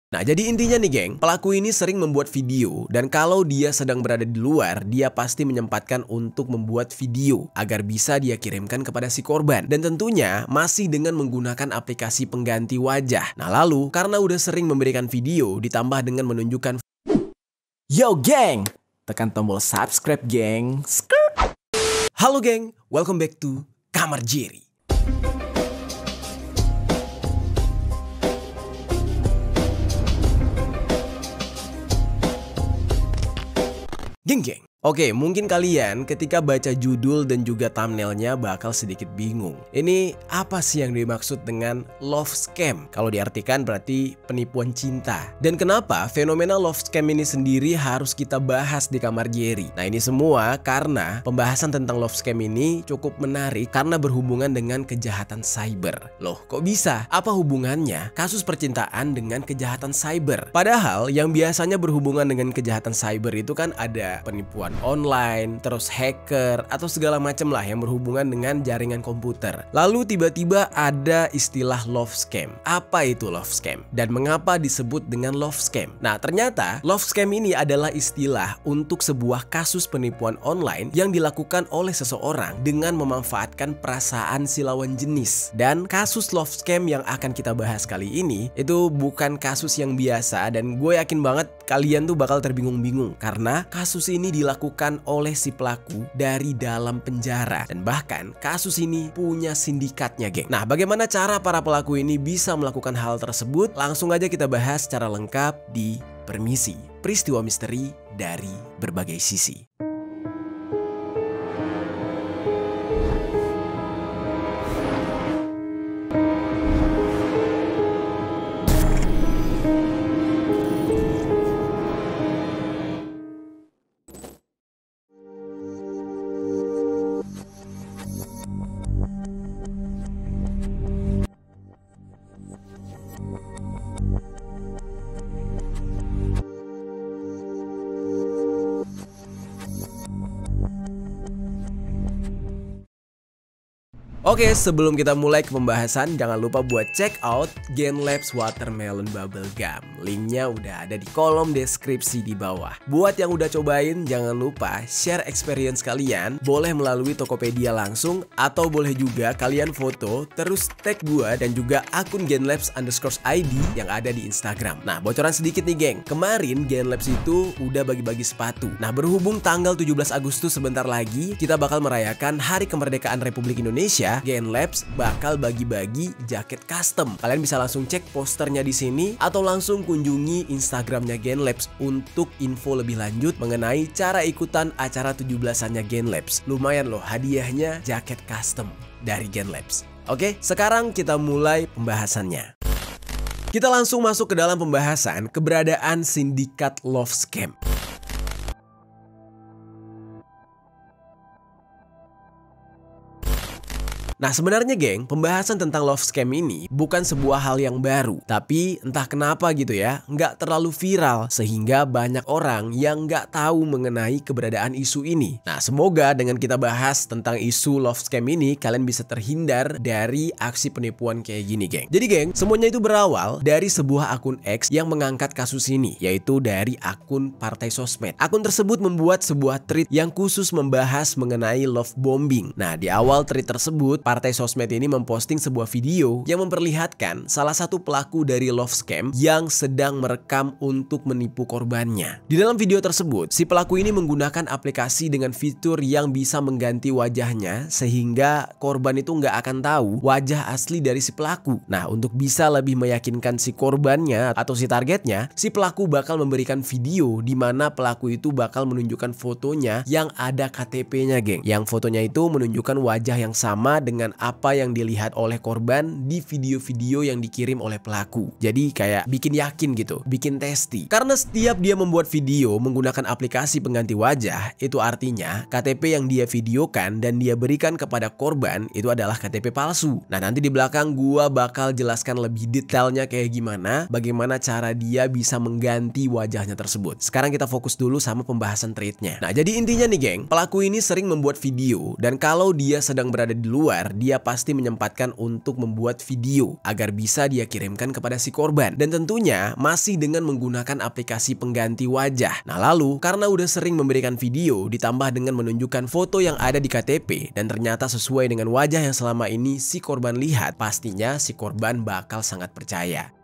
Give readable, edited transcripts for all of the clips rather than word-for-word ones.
Nah, jadi intinya nih geng, pelaku ini sering membuat video dan kalau dia sedang berada di luar, dia pasti menyempatkan untuk membuat video agar bisa dia kirimkan kepada si korban. Dan tentunya masih dengan menggunakan aplikasi pengganti wajah. Nah, lalu karena udah sering memberikan video ditambah dengan menunjukkan Yo geng, tekan tombol subscribe geng. Halo geng, welcome back to Kamar Jerry. Geng. Oke, mungkin kalian ketika baca judul dan juga thumbnailnya bakal sedikit bingung. Ini apa sih yang dimaksud dengan love scam? Kalau diartikan berarti penipuan cinta. Dan kenapa fenomena love scam ini sendiri harus kita bahas di Kamar Jerry? Nah, ini semua karena pembahasan tentang love scam ini cukup menarik karena berhubungan dengan kejahatan cyber. Loh, kok bisa? Apa hubungannya kasus percintaan dengan kejahatan cyber? Padahal yang biasanya berhubungan dengan kejahatan cyber itu kan ada penipuan online, terus hacker, atau segala macam lah yang berhubungan dengan jaringan komputer. Lalu tiba-tiba ada istilah love scam. Apa itu love scam? Dan mengapa disebut dengan love scam? Nah, ternyata love scam ini adalah istilah untuk sebuah kasus penipuan online yang dilakukan oleh seseorang dengan memanfaatkan perasaan si lawan jenis. Dan kasus love scam yang akan kita bahas kali ini itu bukan kasus yang biasa dan gue yakin banget kalian tuh bakal terbingung-bingung karena kasus ini dilakukan oleh si pelaku dari dalam penjara dan bahkan kasus ini punya sindikatnya geng. Nah, bagaimana cara para pelaku ini bisa melakukan hal tersebut? Langsung aja kita bahas secara lengkap di Permisi, peristiwa misteri dari berbagai sisi. Oke, sebelum kita mulai ke pembahasan, jangan lupa buat check out Genlabs Watermelon Bubble Gum. Linknya udah ada di kolom deskripsi di bawah. Buat yang udah cobain, jangan lupa share experience kalian. Boleh melalui Tokopedia langsung, atau boleh juga kalian foto, terus tag gua dan juga akun Genlabs_ID yang ada di Instagram. Nah, bocoran sedikit nih geng. Kemarin Genlabs itu udah bagi-bagi sepatu. Nah, berhubung tanggal 17 Agustus sebentar lagi, kita bakal merayakan Hari Kemerdekaan Republik Indonesia. Genlabs bakal bagi-bagi jaket custom. Kalian bisa langsung cek posternya di sini atau langsung kunjungi Instagramnya Genlabs untuk info lebih lanjut mengenai cara ikutan acara 17-annya Genlabs. Lumayan loh hadiahnya jaket custom dari Genlabs. Oke, sekarang kita mulai pembahasannya. Kita langsung masuk ke dalam pembahasan keberadaan sindikat love scam. Nah, sebenarnya geng, pembahasan tentang love scam ini bukan sebuah hal yang baru. Tapi entah kenapa gitu ya, nggak terlalu viral sehingga banyak orang yang nggak tahu mengenai keberadaan isu ini. Nah, semoga dengan kita bahas tentang isu love scam ini, kalian bisa terhindar dari aksi penipuan kayak gini geng. Jadi geng, semuanya itu berawal dari sebuah akun X yang mengangkat kasus ini, yaitu dari akun Partai Sosmed. Akun tersebut membuat sebuah tweet yang khusus membahas mengenai love bombing. Nah, di awal tweet tersebut, Partai Sosmed ini memposting sebuah video yang memperlihatkan salah satu pelaku dari love scam yang sedang merekam untuk menipu korbannya. Di dalam video tersebut, si pelaku ini menggunakan aplikasi dengan fitur yang bisa mengganti wajahnya sehingga korban itu nggak akan tahu wajah asli dari si pelaku. Nah, untuk bisa lebih meyakinkan si korbannya atau si targetnya, si pelaku bakal memberikan video di mana pelaku itu bakal menunjukkan fotonya yang ada KTP-nya geng. Yang fotonya itu menunjukkan wajah yang sama dengan apa yang dilihat oleh korban di video-video yang dikirim oleh pelaku. Jadi kayak bikin yakin gitu, bikin testi. Karena setiap dia membuat video menggunakan aplikasi pengganti wajah, itu artinya KTP yang dia videokan dan dia berikan kepada korban itu adalah KTP palsu. Nah, nanti di belakang gua bakal jelaskan lebih detailnya kayak gimana, bagaimana cara dia bisa mengganti wajahnya tersebut. Sekarang kita fokus dulu sama pembahasan tweetnya. Nah, jadi intinya nih geng, pelaku ini sering membuat video dan kalau dia sedang berada di luar, sadar dia pasti menyempatkan untuk membuat video agar bisa dia kirimkan kepada si korban. Dan tentunya masih dengan menggunakan aplikasi pengganti wajah. Nah lalu karena udah sering memberikan video ditambah dengan menunjukkan foto yang ada di KTP dan ternyata sesuai dengan wajah yang selama ini si korban lihat, pastinya si korban bakal sangat percaya.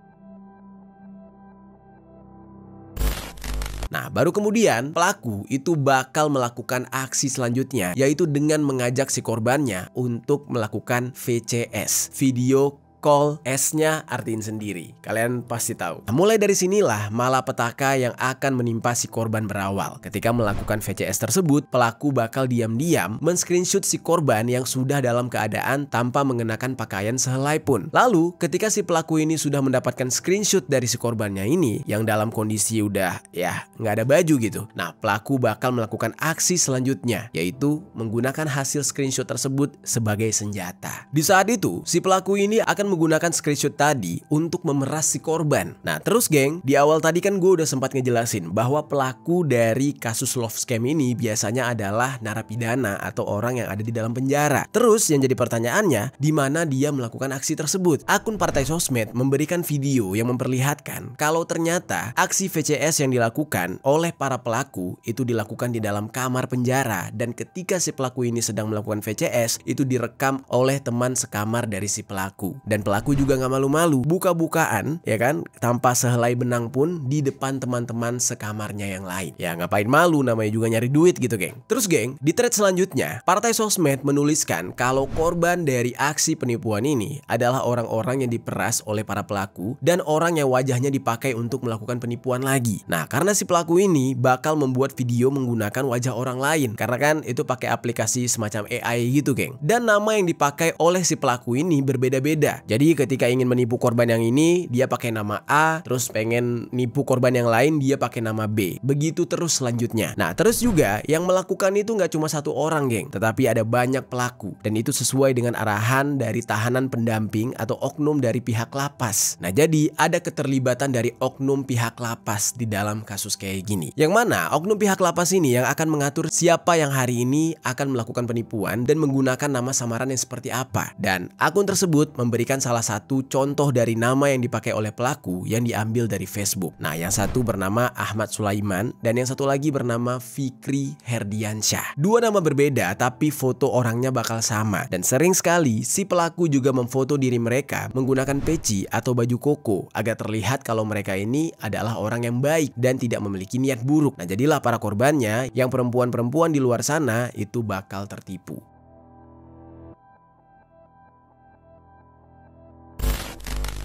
Nah, baru kemudian pelaku itu bakal melakukan aksi selanjutnya, yaitu dengan mengajak si korbannya untuk melakukan VCS, video call. S-nya artiin sendiri, kalian pasti tahu. Nah, mulai dari sinilah malapetaka yang akan menimpa si korban berawal. Ketika melakukan VCS tersebut, pelaku bakal diam-diam men-screenshot si korban yang sudah dalam keadaan tanpa mengenakan pakaian sehelai pun. Lalu, ketika si pelaku ini sudah mendapatkan screenshot dari si korbannya ini yang dalam kondisi udah ya nggak ada baju gitu. Nah, pelaku bakal melakukan aksi selanjutnya, yaitu menggunakan hasil screenshot tersebut sebagai senjata. Di saat itu, si pelaku ini akan menggunakan screenshot tadi untuk memeras si korban. Nah terus geng, di awal tadi kan gue udah sempat ngejelasin bahwa pelaku dari kasus love scam ini biasanya adalah narapidana atau orang yang ada di dalam penjara. Terus yang jadi pertanyaannya, di mana dia melakukan aksi tersebut? Akun Partai Sosmed memberikan video yang memperlihatkan kalau ternyata aksi VCS yang dilakukan oleh para pelaku itu dilakukan di dalam kamar penjara, dan ketika si pelaku ini sedang melakukan VCS itu direkam oleh teman sekamar dari si pelaku. Dan pelaku juga gak malu-malu buka-bukaan ya kan, tanpa sehelai benang pun di depan teman-teman sekamarnya yang lain. Ya ngapain malu, namanya juga nyari duit gitu geng. Terus geng, di thread selanjutnya Partai Sosmed menuliskan kalau korban dari aksi penipuan ini adalah orang-orang yang diperas oleh para pelaku dan orang yang wajahnya dipakai untuk melakukan penipuan lagi. Nah karena si pelaku ini bakal membuat video menggunakan wajah orang lain, karena kan itu pakai aplikasi semacam AI gitu geng. Dan nama yang dipakai oleh si pelaku ini berbeda-beda. Jadi ketika ingin menipu korban yang ini, dia pakai nama A, terus pengen nipu korban yang lain, dia pakai nama B. Begitu terus selanjutnya. Nah terus juga yang melakukan itu nggak cuma satu orang geng, tetapi ada banyak pelaku. Dan itu sesuai dengan arahan dari tahanan pendamping atau oknum dari pihak lapas. Nah jadi ada keterlibatan dari oknum pihak lapas di dalam kasus kayak gini. Yang mana oknum pihak lapas ini yang akan mengatur siapa yang hari ini akan melakukan penipuan dan menggunakan nama samaran yang seperti apa. Dan akun tersebut memberikan salah satu contoh dari nama yang dipakai oleh pelaku yang diambil dari Facebook. Nah, yang satu bernama Ahmad Sulaiman dan yang satu lagi bernama Fikri Herdiansyah. Dua nama berbeda tapi foto orangnya bakal sama. Dan sering sekali si pelaku juga memfoto diri mereka menggunakan peci atau baju koko agar terlihat kalau mereka ini adalah orang yang baik dan tidak memiliki niat buruk. Nah, jadilah para korbannya yang perempuan-perempuan di luar sana itu bakal tertipu.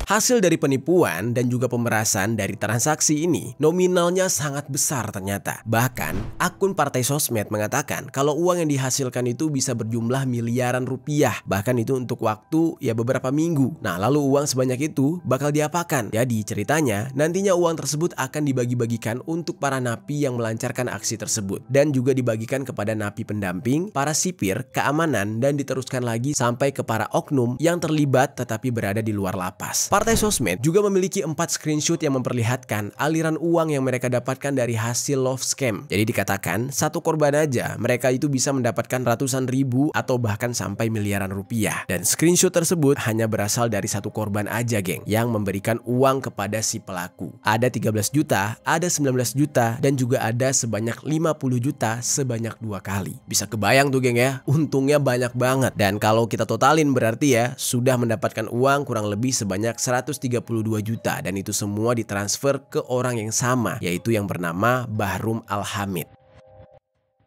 Hasil dari penipuan dan juga pemerasan dari transaksi ini nominalnya sangat besar ternyata. Bahkan akun Partai Sosmed mengatakan kalau uang yang dihasilkan itu bisa berjumlah miliaran rupiah. Bahkan itu untuk waktu ya beberapa minggu. Nah lalu uang sebanyak itu bakal diapakan? Jadi ceritanya nantinya uang tersebut akan dibagi-bagikan untuk para napi yang melancarkan aksi tersebut. Dan juga dibagikan kepada napi pendamping, para sipir, keamanan, dan diteruskan lagi sampai ke para oknum yang terlibat tetapi berada di luar lapas. Partai Sosmed juga memiliki 4 screenshot yang memperlihatkan aliran uang yang mereka dapatkan dari hasil love scam. Jadi dikatakan satu korban aja mereka itu bisa mendapatkan ratusan ribu atau bahkan sampai miliaran rupiah. Dan screenshot tersebut hanya berasal dari satu korban aja geng yang memberikan uang kepada si pelaku. Ada 13 juta, ada 19 juta, dan juga ada sebanyak 50 juta sebanyak 2 kali. Bisa kebayang tuh geng ya, untungnya banyak banget. Dan kalau kita totalin berarti ya sudah mendapatkan uang kurang lebih sebanyak 132 juta, dan itu semua ditransfer ke orang yang sama, yaitu yang bernama Bahrum Al-Hamid.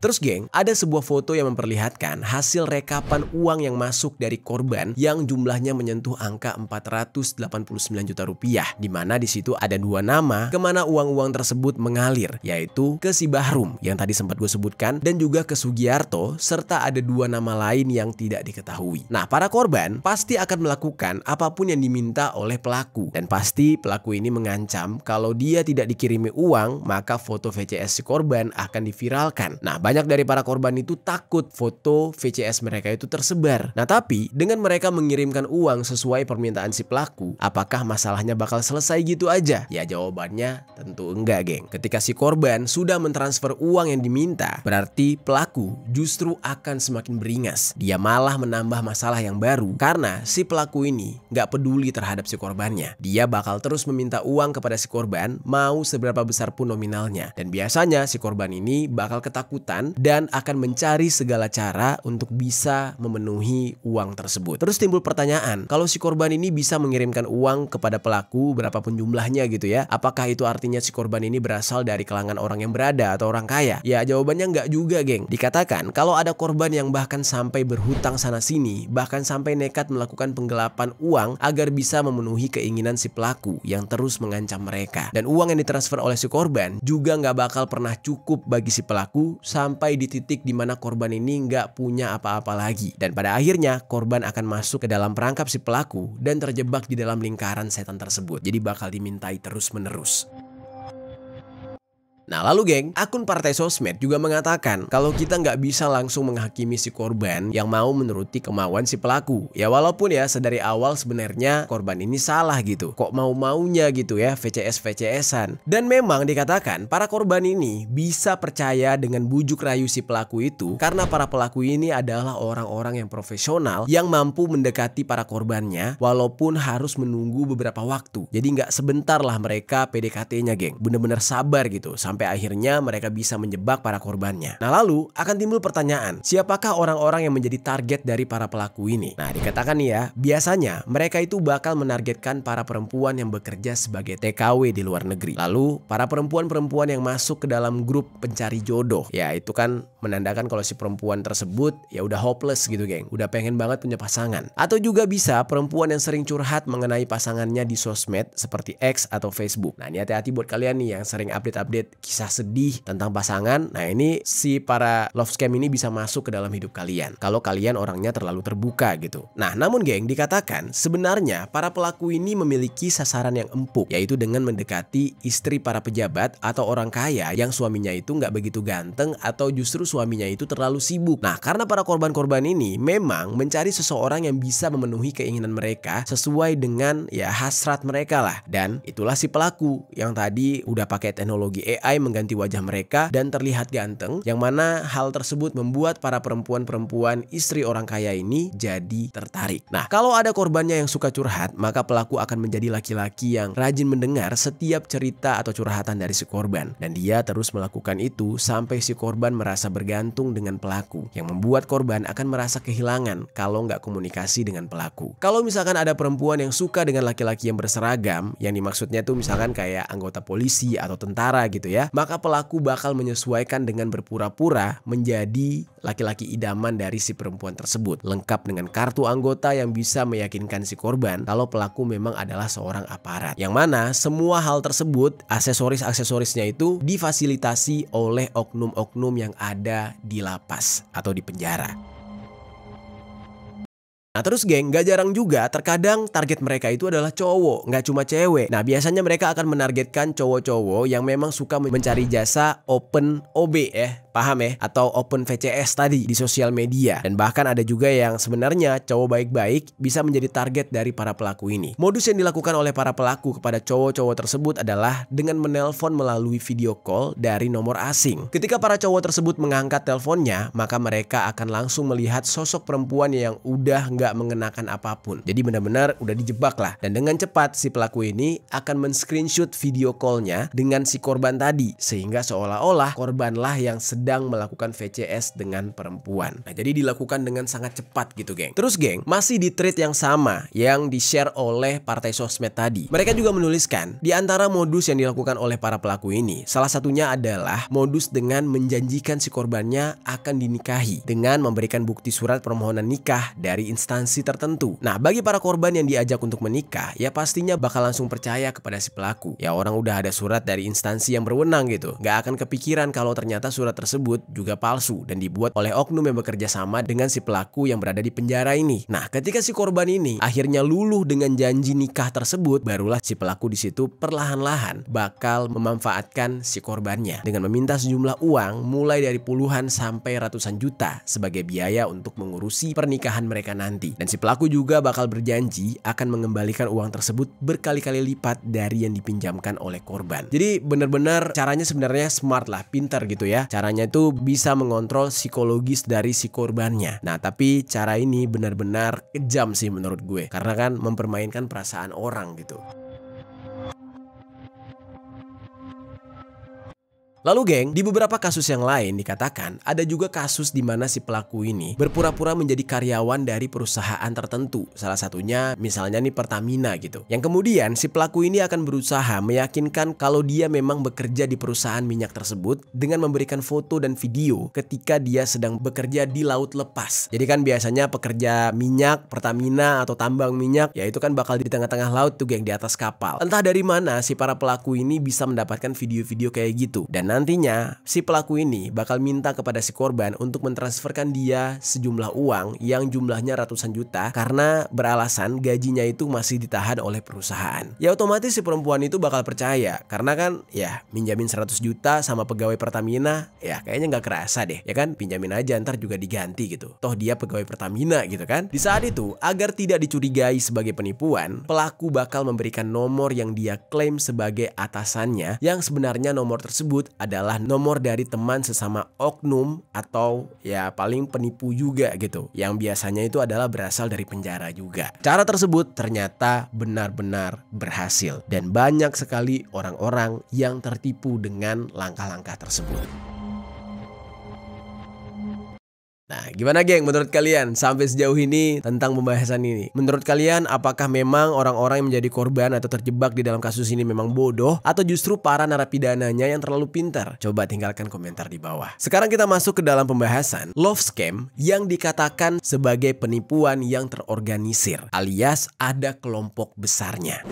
Terus geng, ada sebuah foto yang memperlihatkan hasil rekapan uang yang masuk dari korban yang jumlahnya menyentuh angka 489 juta rupiah. Dimana di situ ada 2 nama kemana uang-uang tersebut mengalir, yaitu ke si Bahrum yang tadi sempat gue sebutkan dan juga ke Sugiarto, serta ada 2 nama lain yang tidak diketahui. Nah para korban pasti akan melakukan apapun yang diminta oleh pelaku, dan pasti pelaku ini mengancam kalau dia tidak dikirimi uang maka foto VCS si korban akan diviralkan. Nah Banyak dari para korban itu takut foto VCS mereka itu tersebar. Nah tapi dengan mereka mengirimkan uang sesuai permintaan si pelaku, apakah masalahnya bakal selesai gitu aja? Ya jawabannya tentu enggak, geng. Ketika si korban sudah mentransfer uang yang diminta, berarti pelaku justru akan semakin beringas. Dia malah menambah masalah yang baru karena si pelaku ini nggak peduli terhadap si korbannya. Dia bakal terus meminta uang kepada si korban mau seberapa besar pun nominalnya. Dan biasanya si korban ini bakal ketakutan dan akan mencari segala cara untuk bisa memenuhi uang tersebut. Terus timbul pertanyaan, kalau si korban ini bisa mengirimkan uang kepada pelaku berapapun jumlahnya gitu ya, apakah itu artinya si korban ini berasal dari kalangan orang yang berada atau orang kaya? Ya jawabannya nggak juga, geng. Dikatakan kalau ada korban yang bahkan sampai berhutang sana sini, bahkan sampai nekat melakukan penggelapan uang agar bisa memenuhi keinginan si pelaku yang terus mengancam mereka. Dan uang yang ditransfer oleh si korban juga nggak bakal pernah cukup bagi si pelaku sampai di titik dimana korban ini nggak punya apa-apa lagi. Dan pada akhirnya korban akan masuk ke dalam perangkap si pelaku dan terjebak di dalam lingkaran setan tersebut. Jadi bakal dimintai terus-menerus. Nah lalu geng, akun partai sosmed juga mengatakan kalau kita nggak bisa langsung menghakimi si korban yang mau menuruti kemauan si pelaku. Ya walaupun ya sedari awal sebenarnya korban ini salah gitu. Kok mau-maunya gitu ya VCS-VCS-an. Dan memang dikatakan para korban ini bisa percaya dengan bujuk rayu si pelaku itu karena para pelaku ini adalah orang-orang yang profesional yang mampu mendekati para korbannya walaupun harus menunggu beberapa waktu. Jadi nggak sebentar lah mereka PDKT-nya, geng. Bener-bener sabar gitu sampai akhirnya mereka bisa menjebak para korbannya. Nah lalu akan timbul pertanyaan, siapakah orang-orang yang menjadi target dari para pelaku ini? Nah dikatakan nih ya, biasanya mereka itu bakal menargetkan para perempuan yang bekerja sebagai TKW di luar negeri. Lalu para perempuan-perempuan yang masuk ke dalam grup pencari jodoh. Ya itu kan menandakan kalau si perempuan tersebut ya udah hopeless gitu, geng. Udah pengen banget punya pasangan. Atau juga bisa perempuan yang sering curhat mengenai pasangannya di sosmed seperti X atau Facebook. Nah ini hati-hati buat kalian nih yang sering update-update kisah sedih tentang pasangan. Nah ini si para love scam ini bisa masuk ke dalam hidup kalian kalau kalian orangnya terlalu terbuka gitu. Nah namun geng, dikatakan sebenarnya para pelaku ini memiliki sasaran yang empuk, yaitu dengan mendekati istri para pejabat atau orang kaya yang suaminya itu nggak begitu ganteng atau justru suaminya itu terlalu sibuk. Nah karena para korban-korban ini memang mencari seseorang yang bisa memenuhi keinginan mereka sesuai dengan ya hasrat mereka lah. Dan itulah si pelaku yang tadi udah pakai teknologi AI mengganti wajah mereka dan terlihat ganteng, yang mana hal tersebut membuat para perempuan-perempuan istri orang kaya ini jadi tertarik. Nah kalau ada korbannya yang suka curhat, maka pelaku akan menjadi laki-laki yang rajin mendengar setiap cerita atau curhatan dari si korban, dan dia terus melakukan itu sampai si korban merasa bergantung dengan pelaku, yang membuat korban akan merasa kehilangan kalau nggak komunikasi dengan pelaku. Kalau misalkan ada perempuan yang suka dengan laki-laki yang berseragam, yang dimaksudnya tuh misalkan kayak anggota polisi atau tentara gitu ya, maka pelaku bakal menyesuaikan dengan berpura-pura menjadi laki-laki idaman dari si perempuan tersebut, lengkap dengan kartu anggota yang bisa meyakinkan si korban kalau pelaku memang adalah seorang aparat, yang mana semua hal tersebut, aksesoris-aksesorisnya itu difasilitasi oleh oknum-oknum yang ada di lapas atau di penjara. Nah terus geng, gak jarang juga terkadang target mereka itu adalah cowok, gak cuma cewek. Nah biasanya mereka akan menargetkan cowok-cowok yang memang suka mencari jasa open OB ya, paham ya? Atau open VCS tadi di sosial media. Dan bahkan ada juga yang sebenarnya cowok baik-baik bisa menjadi target dari para pelaku ini. Modus yang dilakukan oleh para pelaku kepada cowok-cowok tersebut adalah dengan menelpon melalui video call dari nomor asing. Ketika para cowok tersebut mengangkat teleponnya, maka mereka akan langsung melihat sosok perempuan yang udah nggak mengenakan apapun. Jadi benar-benar udah dijebak lah. Dan dengan cepat si pelaku ini akan men-screenshot video callnya dengan si korban tadi, sehingga seolah-olah korbanlah yang sedang melakukan VCS dengan perempuan. Nah jadi dilakukan dengan sangat cepat gitu, geng. Terus geng, masih di thread yang sama yang di-share oleh partai sosmed tadi, mereka juga menuliskan di antara modus yang dilakukan oleh para pelaku ini, salah satunya adalah modus dengan menjanjikan si korbannya akan dinikahi dengan memberikan bukti surat permohonan nikah dari Instagram instansi tertentu. Nah, bagi para korban yang diajak untuk menikah, ya pastinya bakal langsung percaya kepada si pelaku. Ya orang udah ada surat dari instansi yang berwenang gitu. Gak akan kepikiran kalau ternyata surat tersebut juga palsu dan dibuat oleh oknum yang bekerja sama dengan si pelaku yang berada di penjara ini. Nah, ketika si korban ini akhirnya luluh dengan janji nikah tersebut, barulah si pelaku di situ perlahan-lahan bakal memanfaatkan si korbannya dengan meminta sejumlah uang mulai dari puluhan sampai ratusan juta sebagai biaya untuk mengurusi pernikahan mereka nanti. Dan si pelaku juga bakal berjanji akan mengembalikan uang tersebut berkali-kali lipat dari yang dipinjamkan oleh korban. Jadi benar-benar caranya sebenarnya smart lah, pintar gitu ya. Caranya itu bisa mengontrol psikologis dari si korbannya. Nah, tapi cara ini benar-benar kejam sih menurut gue, karena kan mempermainkan perasaan orang gitu. Lalu geng, di beberapa kasus yang lain dikatakan ada juga kasus di mana si pelaku ini berpura-pura menjadi karyawan dari perusahaan tertentu. Salah satunya misalnya nih Pertamina gitu. Yang kemudian si pelaku ini akan berusaha meyakinkan kalau dia memang bekerja di perusahaan minyak tersebut dengan memberikan foto dan video ketika dia sedang bekerja di laut lepas. Jadi kan biasanya pekerja minyak, Pertamina atau tambang minyak, ya itu kan bakal di tengah-tengah laut tuh geng, di atas kapal. Entah dari mana si para pelaku ini bisa mendapatkan video-video kayak gitu. Dan nantinya si pelaku ini bakal minta kepada si korban untuk mentransferkan dia sejumlah uang yang jumlahnya ratusan juta karena beralasan gajinya itu masih ditahan oleh perusahaan. Ya otomatis si perempuan itu bakal percaya karena kan ya minjamin 100 juta sama pegawai Pertamina, ya kayaknya nggak kerasa deh, ya kan, pinjamin aja ntar juga diganti gitu. Toh dia pegawai Pertamina gitu kan. Di saat itu agar tidak dicurigai sebagai penipuan, pelaku bakal memberikan nomor yang dia klaim sebagai atasannya, yang sebenarnya nomor tersebut adalah nomor dari teman sesama oknum atau ya paling penipu juga gitu, yang biasanya itu adalah berasal dari penjara juga. Cara tersebut ternyata benar-benar berhasil dan banyak sekali orang-orang yang tertipu dengan langkah-langkah tersebut. Nah, gimana geng menurut kalian sampai sejauh ini tentang pembahasan ini? Menurut kalian apakah memang orang-orang yang menjadi korban atau terjebak di dalam kasus ini memang bodoh atau justru para narapidananya yang terlalu pintar? Coba tinggalkan komentar di bawah. Sekarang kita masuk ke dalam pembahasan love scam yang dikatakan sebagai penipuan yang terorganisir alias ada kelompok besarnya.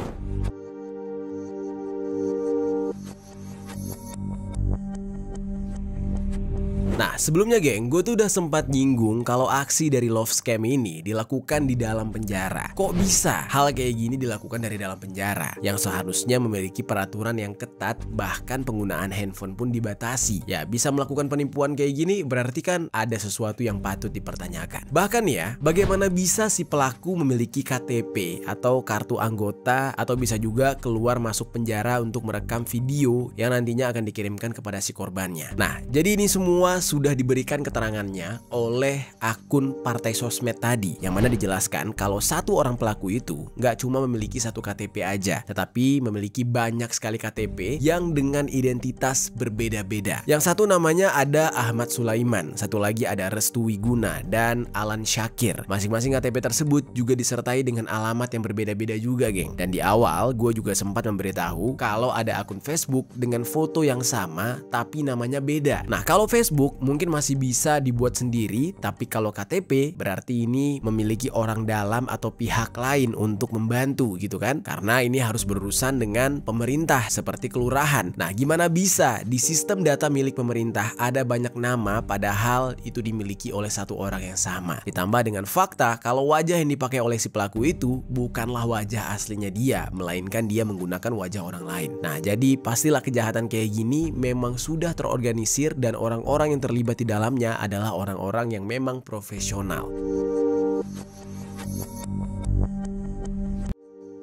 Nah, sebelumnya geng, gue tuh udah sempat nyinggung kalau aksi dari love scam ini dilakukan di dalam penjara. Kok bisa hal kayak gini dilakukan dari dalam penjara yang seharusnya memiliki peraturan yang ketat, bahkan penggunaan handphone pun dibatasi. Ya, bisa melakukan penipuan kayak gini berarti kan ada sesuatu yang patut dipertanyakan. Bahkan ya, bagaimana bisa si pelaku memiliki KTP atau kartu anggota atau bisa juga keluar masuk penjara untuk merekam video yang nantinya akan dikirimkan kepada si korbannya. Nah, jadi ini semua sudah diberikan keterangannya oleh akun partai sosmed tadi, yang mana dijelaskan kalau satu orang pelaku itu nggak cuma memiliki satu KTP aja, tetapi memiliki banyak sekali KTP yang dengan identitas berbeda-beda. Yang satu namanya ada Ahmad Sulaiman, satu lagi ada Restu Wiguna dan Alan Syakir. Masing-masing KTP tersebut juga disertai dengan alamat yang berbeda-beda juga geng. Dan di awal gue juga sempat memberitahu kalau ada akun Facebook dengan foto yang sama tapi namanya beda. Nah, kalau Facebook mungkin masih bisa dibuat sendiri, tapi kalau KTP berarti ini memiliki orang dalam atau pihak lain untuk membantu gitu kan, karena ini harus berurusan dengan pemerintah seperti kelurahan. Nah, gimana bisa di sistem data milik pemerintah ada banyak nama padahal itu dimiliki oleh satu orang yang sama, ditambah dengan fakta kalau wajah yang dipakai oleh si pelaku itu bukanlah wajah aslinya dia, melainkan dia menggunakan wajah orang lain. Nah, jadi pastilah kejahatan kayak gini memang sudah terorganisir dan orang-orang yang terlibat di dalamnya adalah orang-orang yang memang profesional.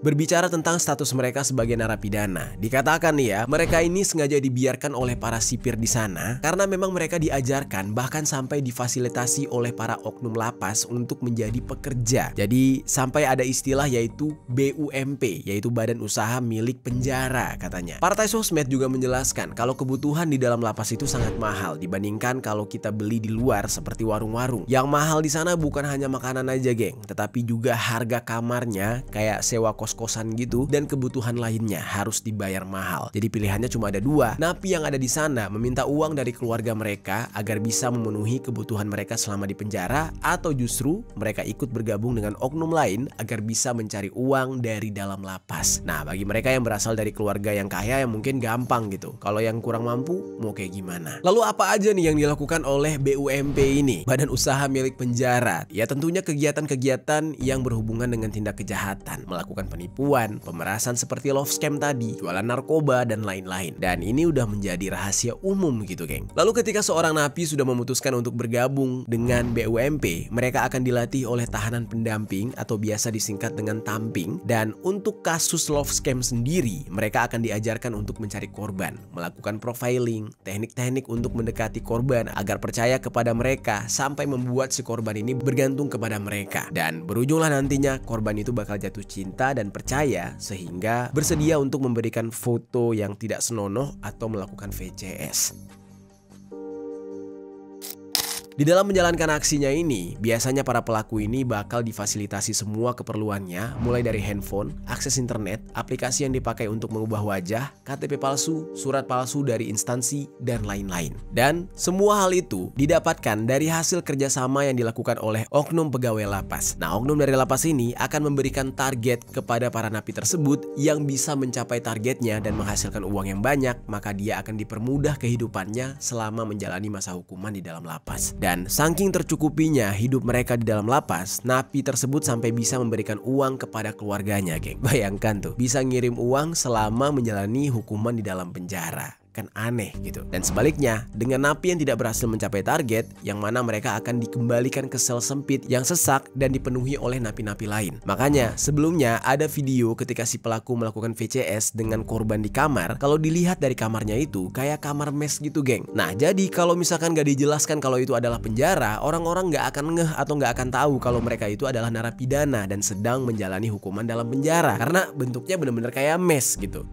Berbicara tentang status mereka sebagai narapidana, dikatakan nih ya, mereka ini sengaja dibiarkan oleh para sipir di sana karena memang mereka diajarkan bahkan sampai difasilitasi oleh para oknum lapas untuk menjadi pekerja. Jadi sampai ada istilah yaitu BUMP, yaitu Badan Usaha Milik Penjara katanya. Partai sosmed juga menjelaskan kalau kebutuhan di dalam lapas itu sangat mahal dibandingkan kalau kita beli di luar seperti warung-warung. Yang mahal di sana bukan hanya makanan aja geng, tetapi juga harga kamarnya kayak sewa kos kos-kosan gitu, dan kebutuhan lainnya harus dibayar mahal. Jadi pilihannya cuma ada dua. Napi yang ada di sana meminta uang dari keluarga mereka agar bisa memenuhi kebutuhan mereka selama di penjara, atau justru mereka ikut bergabung dengan oknum lain agar bisa mencari uang dari dalam lapas. Nah, bagi mereka yang berasal dari keluarga yang kaya yang mungkin gampang gitu. Kalau yang kurang mampu mau kayak gimana? Lalu apa aja nih yang dilakukan oleh BUMP ini, Badan Usaha Milik Penjara? Ya tentunya kegiatan-kegiatan yang berhubungan dengan tindak kejahatan, melakukan penipuan, pemerasan seperti love scam tadi, jualan narkoba dan lain-lain. Dan ini udah menjadi rahasia umum gitu, geng. Lalu ketika seorang napi sudah memutuskan untuk bergabung dengan BUMP, mereka akan dilatih oleh tahanan pendamping atau biasa disingkat dengan tamping. Dan untuk kasus love scam sendiri, mereka akan diajarkan untuk mencari korban, melakukan profiling, teknik-teknik untuk mendekati korban agar percaya kepada mereka sampai membuat si korban ini bergantung kepada mereka. Dan berujunglah nantinya korban itu bakal jatuh cinta dan percaya sehingga bersedia untuk memberikan foto yang tidak senonoh atau melakukan VCS. Di dalam menjalankan aksinya ini, biasanya para pelaku ini bakal difasilitasi semua keperluannya, mulai dari handphone, akses internet, aplikasi yang dipakai untuk mengubah wajah, KTP palsu, surat palsu dari instansi, dan lain-lain. Dan semua hal itu didapatkan dari hasil kerjasama yang dilakukan oleh oknum pegawai lapas. Nah, oknum dari lapas ini akan memberikan target kepada para napi tersebut yang bisa mencapai targetnya dan menghasilkan uang yang banyak, maka dia akan dipermudah kehidupannya selama menjalani masa hukuman di dalam lapas. Dan saking tercukupinya hidup mereka di dalam lapas, napi tersebut sampai bisa memberikan uang kepada keluarganya, geng. Bayangkan tuh, bisa ngirim uang selama menjalani hukuman di dalam penjara. Kan aneh gitu. Dan sebaliknya, dengan napi yang tidak berhasil mencapai target, yang mana mereka akan dikembalikan ke sel sempit yang sesak dan dipenuhi oleh napi-napi lain. Makanya sebelumnya ada video ketika si pelaku melakukan VCS dengan korban di kamar. Kalau dilihat dari kamarnya itu kayak kamar mes gitu, geng. Nah, jadi kalau misalkan gak dijelaskan kalau itu adalah penjara, orang-orang gak akan ngeh atau gak akan tahu kalau mereka itu adalah narapidana dan sedang menjalani hukuman dalam penjara, karena bentuknya bener-bener kayak mes gitu.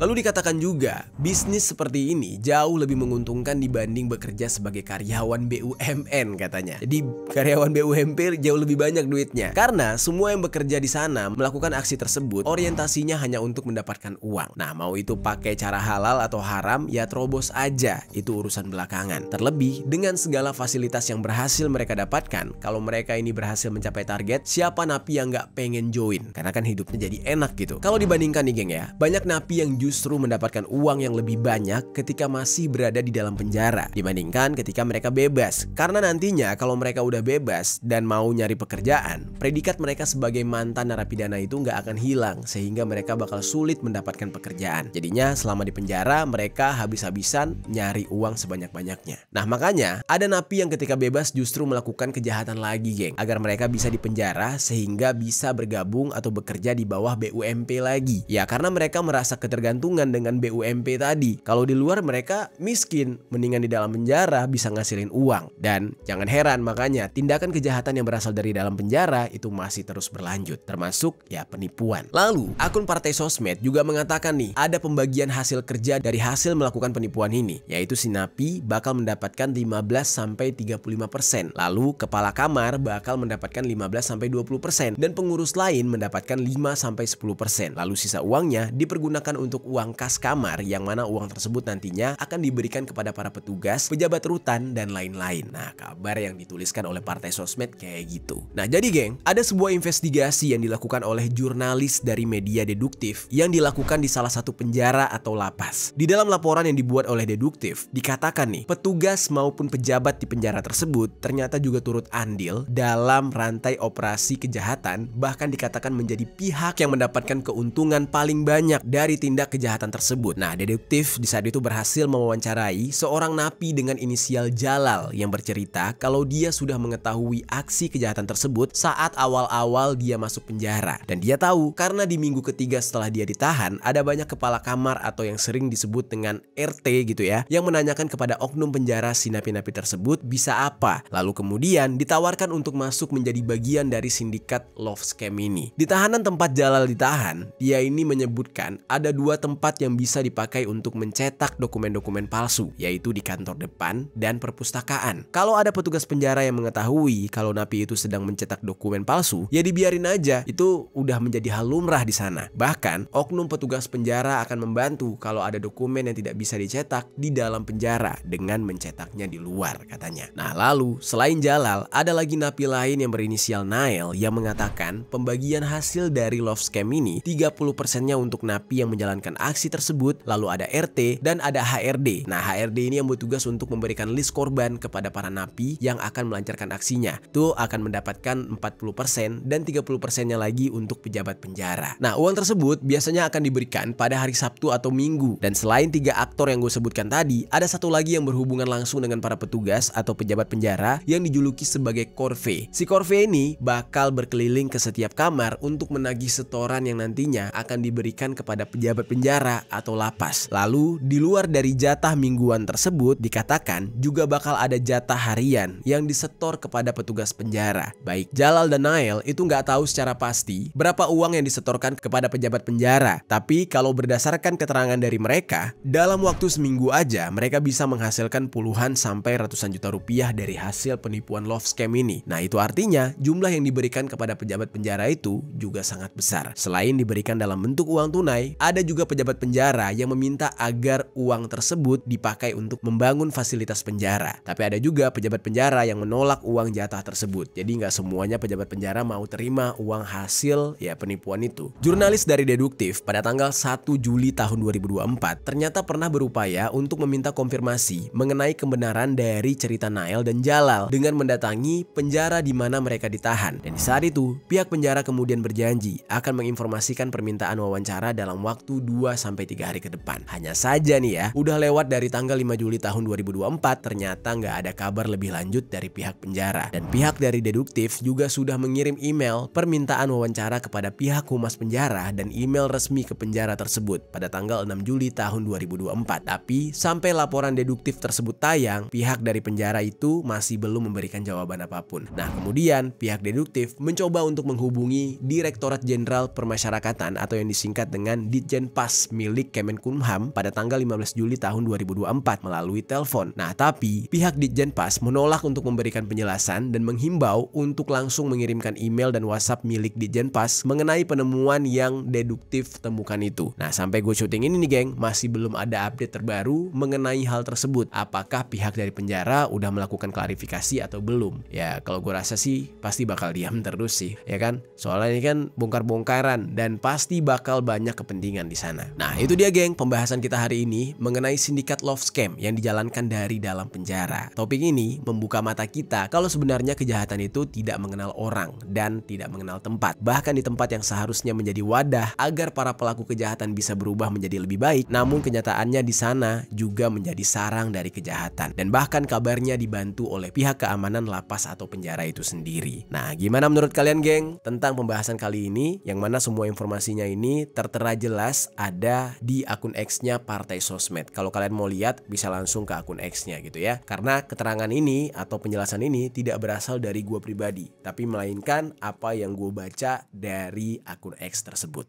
Lalu dikatakan juga, bisnis seperti ini jauh lebih menguntungkan dibanding bekerja sebagai karyawan BUMN katanya. Jadi karyawan BUMP jauh lebih banyak duitnya. Karena semua yang bekerja di sana melakukan aksi tersebut orientasinya hanya untuk mendapatkan uang. Nah, mau itu pakai cara halal atau haram, ya terobos aja. Itu urusan belakangan. Terlebih dengan segala fasilitas yang berhasil mereka dapatkan, kalau mereka ini berhasil mencapai target, siapa napi yang nggak pengen join? Karena kan hidupnya jadi enak gitu. Kalau dibandingkan nih, geng ya, banyak napi yang justru mendapatkan uang yang lebih banyak ketika masih berada di dalam penjara dibandingkan ketika mereka bebas. Karena nantinya kalau mereka udah bebas dan mau nyari pekerjaan, predikat mereka sebagai mantan narapidana itu nggak akan hilang, sehingga mereka bakal sulit mendapatkan pekerjaan. Jadinya selama di penjara mereka habis-habisan nyari uang sebanyak-banyaknya. Nah, makanya ada napi yang ketika bebas justru melakukan kejahatan lagi, geng, agar mereka bisa dipenjara sehingga bisa bergabung atau bekerja di bawah BUMP lagi. Ya, karena mereka merasa ketergantungan dengan BUMP tadi. Kalau di luar mereka miskin, mendingan di dalam penjara bisa ngasilin uang. Dan jangan heran, makanya tindakan kejahatan yang berasal dari dalam penjara itu masih terus berlanjut, termasuk ya penipuan. Lalu akun partai sosmed juga mengatakan nih, ada pembagian hasil kerja dari hasil melakukan penipuan ini, yaitu si napi bakal mendapatkan 15-35%, lalu kepala kamar bakal mendapatkan 15-20%, dan pengurus lain mendapatkan 5-10%. Lalu sisa uangnya dipergunakan untuk uang kas kamar, yang mana uang tersebut nantinya akan diberikan kepada para petugas, pejabat rutan, dan lain-lain. Nah, kabar yang dituliskan oleh partai sosmed kayak gitu. Nah, jadi geng, ada sebuah investigasi yang dilakukan oleh jurnalis dari media Deduktif yang dilakukan di salah satu penjara atau lapas. Di dalam laporan yang dibuat oleh Deduktif, dikatakan nih, petugas maupun pejabat di penjara tersebut ternyata juga turut andil dalam rantai operasi kejahatan, bahkan dikatakan menjadi pihak yang mendapatkan keuntungan paling banyak dari tindak kejahatan tersebut. Nah, Deduktif di saat itu berhasil mewawancarai seorang napi dengan inisial Jalal yang bercerita kalau dia sudah mengetahui aksi kejahatan tersebut saat awal-awal dia masuk penjara. Dan dia tahu karena di minggu ketiga setelah dia ditahan, ada banyak kepala kamar atau yang sering disebut dengan RT gitu ya, yang menanyakan kepada oknum penjara si napi-napi tersebut bisa apa. Lalu kemudian ditawarkan untuk masuk menjadi bagian dari sindikat love scam ini. Di tahanan tempat Jalal ditahan, dia ini menyebutkan ada 2 tempat yang bisa dipakai untuk mencetak dokumen-dokumen palsu, yaitu di kantor depan dan perpustakaan. Kalau ada petugas penjara yang mengetahui kalau napi itu sedang mencetak dokumen palsu, ya dibiarin aja. Itu udah menjadi hal lumrah di sana. Bahkan, oknum petugas penjara akan membantu kalau ada dokumen yang tidak bisa dicetak di dalam penjara dengan mencetaknya di luar, katanya. Nah, lalu selain Jalal, ada lagi napi lain yang berinisial Nael yang mengatakan pembagian hasil dari love scam ini 30%-nya untuk napi yang menjalankan aksi tersebut, lalu ada RT dan ada HRD. Nah, HRD ini yang bertugas untuk memberikan list korban kepada para napi yang akan melancarkan aksinya. Tuh akan mendapatkan 40% dan 30%-nya lagi untuk pejabat penjara. Nah, uang tersebut biasanya akan diberikan pada hari Sabtu atau Minggu. Dan selain 3 aktor yang gue sebutkan tadi, ada satu lagi yang berhubungan langsung dengan para petugas atau pejabat penjara yang dijuluki sebagai Korve. Si Korve ini bakal berkeliling ke setiap kamar untuk menagih setoran yang nantinya akan diberikan kepada pejabat penjara atau lapas. Lalu, di luar dari jatah mingguan tersebut, dikatakan juga bakal ada jatah harian yang disetor kepada petugas penjara. Baik Jalal dan Nael itu nggak tahu secara pasti berapa uang yang disetorkan kepada pejabat penjara. Tapi kalau berdasarkan keterangan dari mereka, dalam waktu seminggu aja mereka bisa menghasilkan puluhan sampai ratusan juta rupiah dari hasil penipuan love scam ini. Nah, itu artinya jumlah yang diberikan kepada pejabat penjara itu juga sangat besar. Selain diberikan dalam bentuk uang tunai, ada juga pejabat penjara yang meminta agar uang tersebut dipakai untuk membangun fasilitas penjara. Tapi ada juga pejabat penjara yang menolak uang jatah tersebut. Jadi nggak semuanya pejabat penjara mau terima uang hasil ya penipuan itu. Jurnalis dari Deduktif pada tanggal 1 Juli tahun 2024 ternyata pernah berupaya untuk meminta konfirmasi mengenai kebenaran dari cerita Nael dan Jalal dengan mendatangi penjara di mana mereka ditahan. Dan di saat itu, pihak penjara kemudian berjanji akan menginformasikan permintaan wawancara dalam waktu 2-3 hari ke depan. Hanya saja nih ya, udah lewat dari tanggal 5 Juli tahun 2024, ternyata nggak ada kabar lebih lanjut dari pihak penjara. Dan pihak dari Deduktif juga sudah mengirim email permintaan wawancara kepada pihak humas penjara dan email resmi ke penjara tersebut pada tanggal 6 Juli tahun 2024. Tapi sampai laporan Deduktif tersebut tayang, pihak dari penjara itu masih belum memberikan jawaban apapun. Nah, kemudian pihak Deduktif mencoba untuk menghubungi Direktorat Jenderal Permasyarakatan atau yang disingkat dengan Ditjenpas milik Kemenkumham pada tanggal 15 Juli tahun 2024 melalui telepon. Nah, tapi pihak Ditjenpas menolak untuk memberikan penjelasan dan menghimbau untuk langsung mengirimkan email dan WhatsApp milik Ditjenpas mengenai penemuan yang Deduktif temukan itu. Nah, sampai gue syuting ini nih geng, masih belum ada update terbaru mengenai hal tersebut. Apakah pihak dari penjara udah melakukan klarifikasi atau belum? Ya, kalau gue rasa sih pasti bakal diam terus sih, ya kan? Soalnya ini kan bongkar-bongkaran dan pasti bakal banyak kepentingan di sana. Nah, itu dia geng, pembahasan kita hari ini mengenai sindikat love scam yang dijalankan dari dalam penjara. Topik ini membuka mata kita kalau sebenarnya kejahatan itu tidak mengenal orang dan tidak mengenal tempat. Bahkan di tempat yang seharusnya menjadi wadah agar para pelaku kejahatan bisa berubah menjadi lebih baik, namun kenyataannya di sana juga menjadi sarang dari kejahatan. Dan bahkan kabarnya dibantu oleh pihak keamanan lapas atau penjara itu sendiri. Nah, gimana menurut kalian geng tentang pembahasan kali ini, yang mana semua informasinya ini tertera jelas ada di akun X-nya Partai Sosmed. Kalau kalian mau lihat bisa langsung ke akun X-nya gitu ya. Karena keterangan ini atau penjelasan ini tidak berasal dari gue pribadi, tapi melainkan apa yang gue baca dari akun X tersebut.